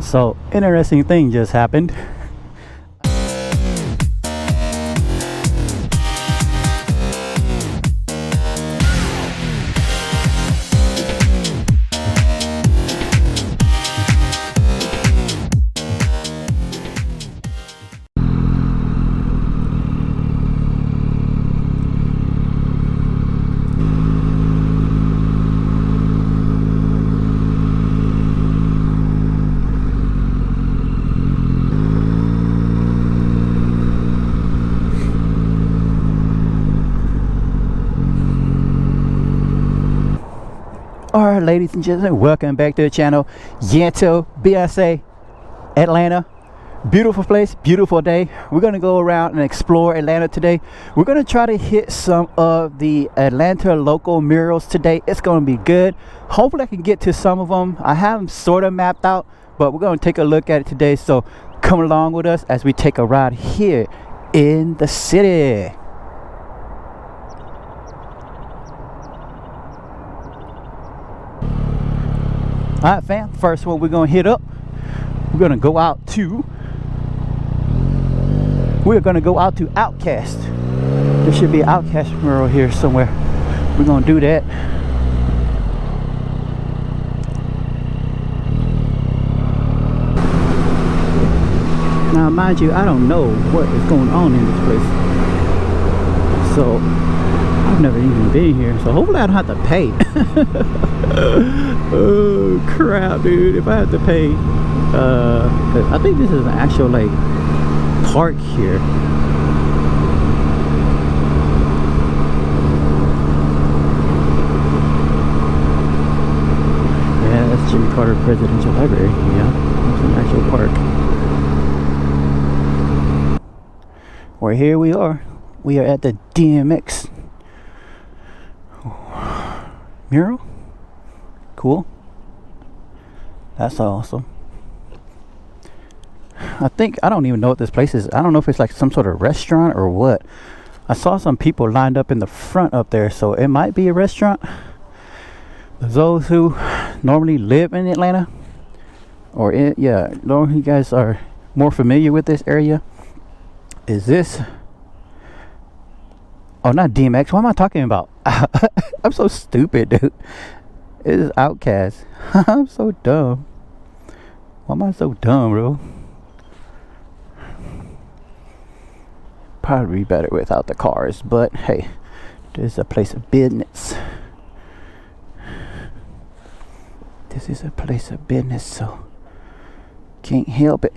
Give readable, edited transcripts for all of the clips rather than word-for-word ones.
So, interesting thing just happened. Alright, ladies and gentlemen, welcome back to the channel. Yanto, BSA, Atlanta. Beautiful place, beautiful day. We're going to go around and explore Atlanta today. We're going to try to hit some of the Atlanta local murals today. It's going to be good. Hopefully I can get to some of them. I have them sort of mapped out, but we're going to take a look at it today. So come along with us as we take a ride here in the city. Alright fam, first one we're gonna hit up, we're gonna go out to Outcast. There should be an Outcast mural here somewhere. We're gonna do that. Now mind you, I don't know what is going on in this place, so I've never even been here, so hopefully I don't have to pay. Oh crap, dude, if I have to pay, 'cause I think this is an actual like park here. Yeah, that's Jimmy Carter Presidential Library. Yeah, it's an actual park. Well, here we are. We are at the DMX mural. Cool. That's awesome. I don't even know what this place is. I don't know if it's like some sort of restaurant or what. I saw some people lined up in the front up there, so it might be a restaurant. Those who normally live in Atlanta, or normally you guys are more familiar with this area. Is this? Oh, not DMX. What am I talking about? I'm so stupid, dude. It is Outcast. I'm so dumb. Why am I so dumb, bro? Probably be better without the cars, but hey, this is a place of business. This is a place of business, so can't help it.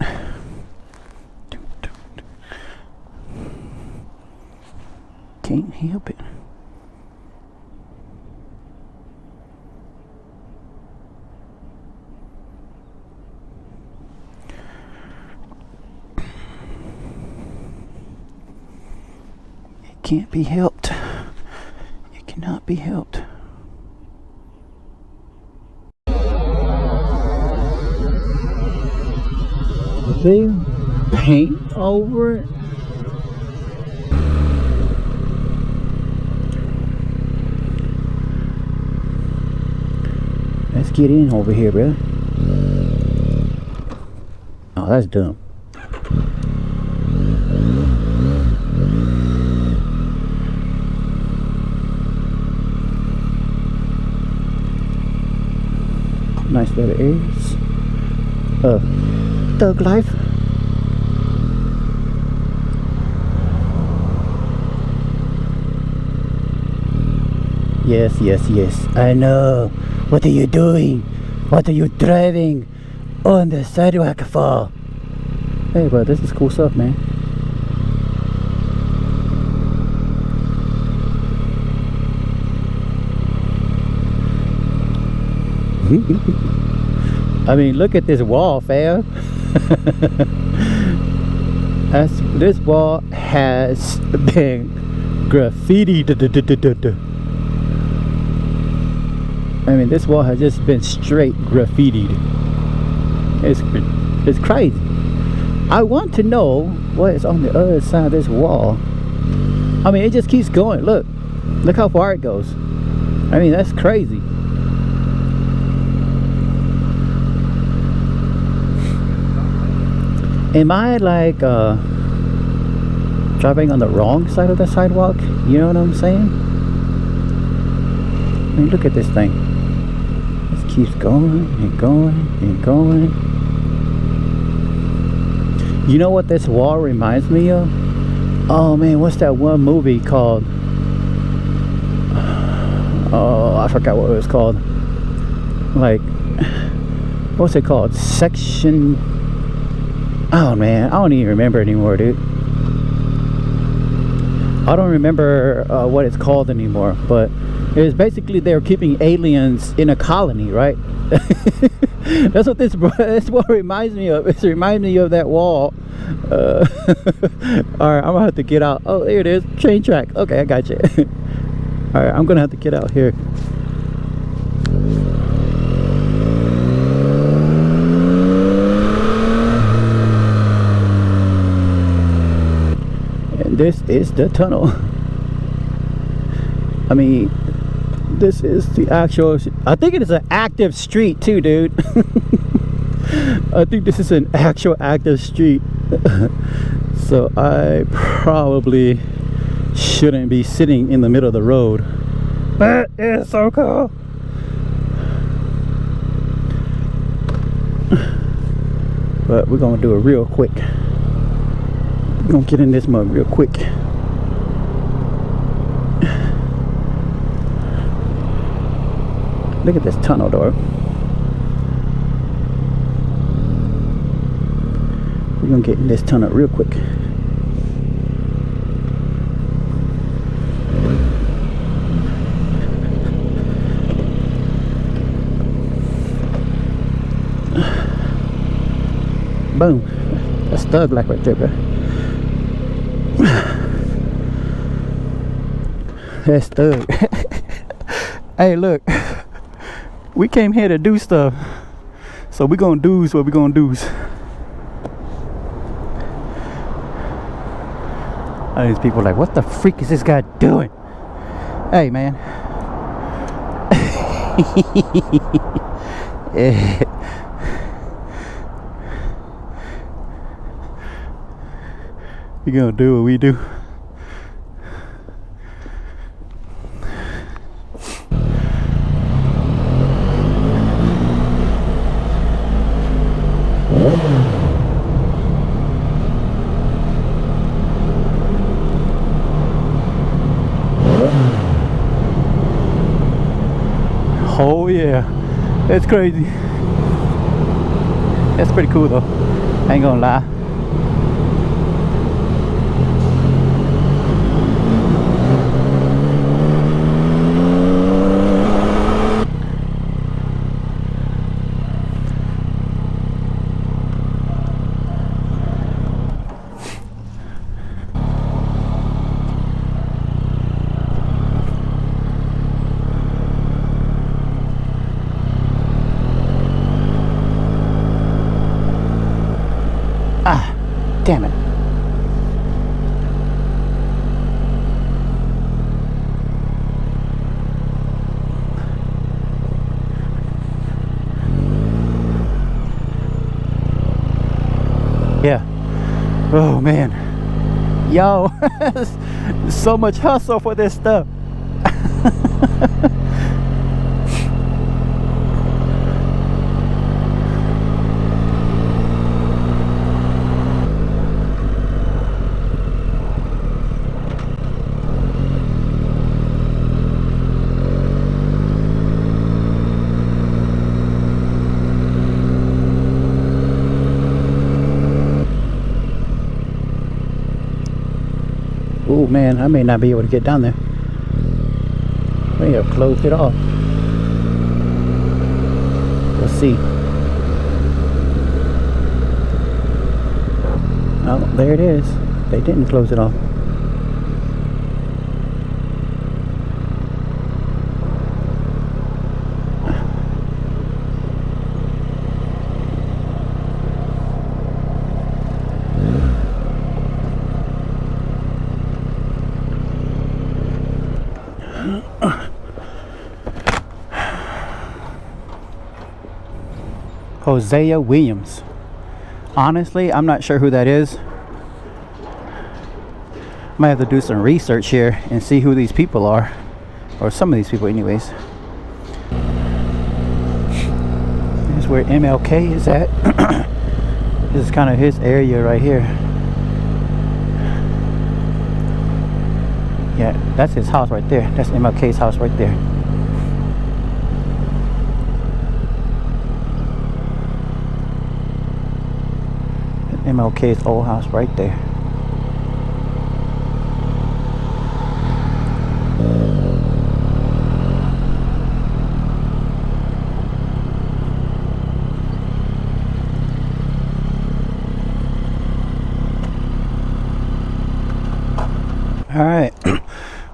Can't help it. Can't be helped. It cannot be helped. See? Paint over it. Let's get in over here, bro. Oh, that's dumb. Nice little areas. Thug life. Yes, yes, yes. I know. What are you doing? What are you driving on the sidewalk for? Hey, bro, this is cool stuff, man. I mean, look at this wall, fam. This wall has been graffitied. I mean, this wall has just been straight graffitied. It's crazy. I want to know what is on the other side of this wall. I mean, it just keeps going. Look how far it goes. I mean, that's crazy. Am I like driving on the wrong side of the sidewalk? You know what I'm saying? I mean, look at this thing. It keeps going and going and going. You know what this wall reminds me of? Oh man, what's that one movie called? Oh, I forgot what it was called. Like, what's it called? Section... Oh man, I don't even remember anymore, dude. I don't remember what it's called anymore, but it was basically they're keeping aliens in a colony, right? That's what that's what it reminds me of. It reminds me of that wall. Alright, I'm gonna have to get out. Oh, there it is, train track. Okay, I got you. Alright, I'm gonna have to get out here. And this is the tunnel. I mean, this is the actual... I think it is an active street too, dude. I think this is an actual active street. So I probably shouldn't be sitting in the middle of the road. But it's so cool. But we're gonna do it real quick. We're gonna get in this mug real quick. Look at this tunnel door. We're gonna get in this tunnel real quick. Boom. That's thug life right there, bro. That's thug. Hey, look. We came here to do stuff. So we gonna do what we gonna do. All these people are like, what the freak is this guy doing? Hey, man. We gonna do what we do. Oh yeah, that's crazy. That's pretty cool though, I ain't gonna lie. Ah, damn it. Yeah. Oh man. Yo, so much hustle for this stuff. Oh man, I may not be able to get down there. We have closed it off. Let's see. Oh, there it is. They didn't close it off. Hosea Williams. Honestly, I'm not sure who that is. Might have to do some research here and see who these people are, or some of these people anyways. This is where MLK is at. This is kind of his area right here. Yeah, that's his house right there. That's MLK's house right there. MLK's old house right there. All right,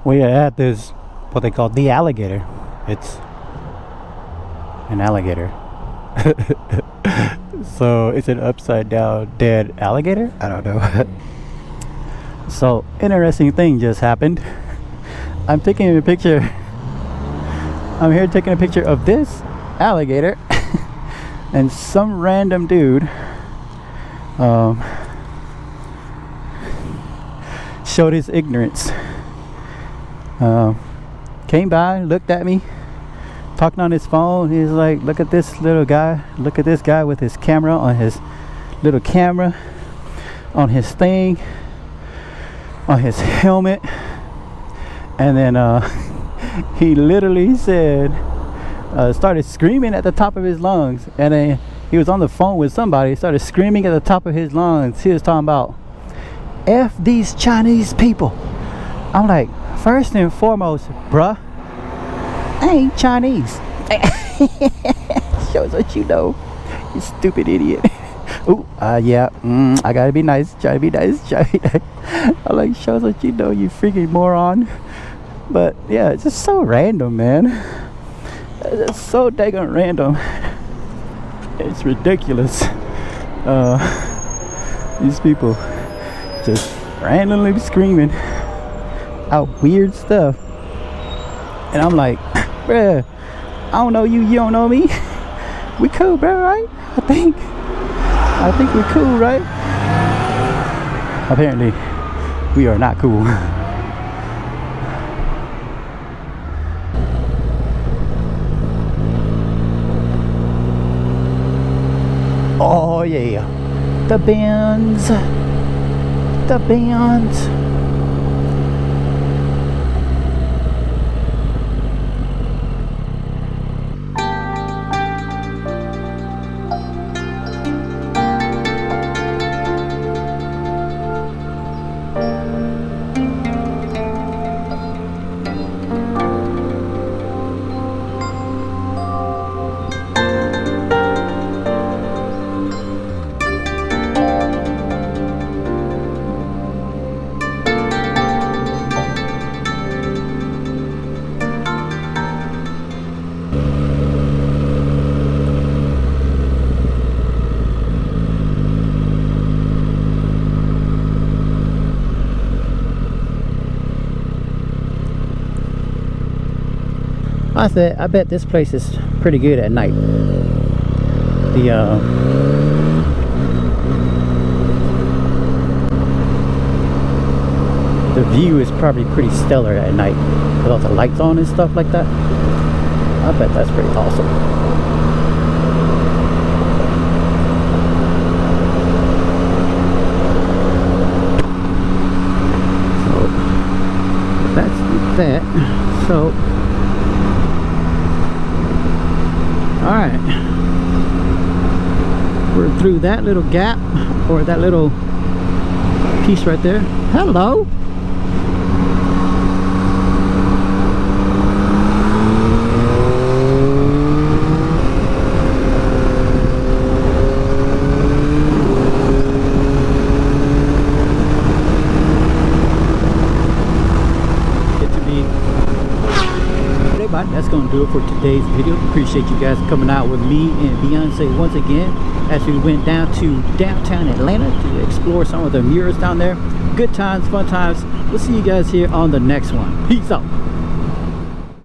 we are at this, what they call the alligator. It's an alligator. So it's an upside down dead alligator? I don't know. So interesting thing just happened. I'm taking a picture. I'm here taking a picture of this alligator and some random dude showed his ignorance. Came by, looked at me, talking on his phone. He's like, look at this little guy, look at this guy with his camera on his little camera, on his thing, on his helmet. And then he literally said, started screaming at the top of his lungs. And then he was on the phone with somebody, started screaming at the top of his lungs. He was talking about F these Chinese people. I'm like, first and foremost, bruh, I ain't Chinese. Shows what you know, you stupid idiot. Ooh, yeah, I gotta be nice, try to be nice, try to be nice. I'm like, shows what you know, you freaking moron. But yeah, it's just so random, man. It's so daggone random. It's ridiculous. These people just randomly screaming out weird stuff, and I'm like, bruh, I don't know you, you don't know me. We cool, bro, right? I think we're cool, right? Apparently we are not cool. Oh yeah, the bands, the bands. I bet this place is pretty good at night. The view is probably pretty stellar at night with all the lights on and stuff like that. I bet that's pretty awesome. So that's that. So alright, we're through that little gap, or that little piece right there. Hello! That's going to do it for today's video. Appreciate you guys coming out with me and Beyonce once again as we went down to downtown Atlanta to explore some of the murals down there. Good times, fun times. We'll see you guys here on the next one. Peace out.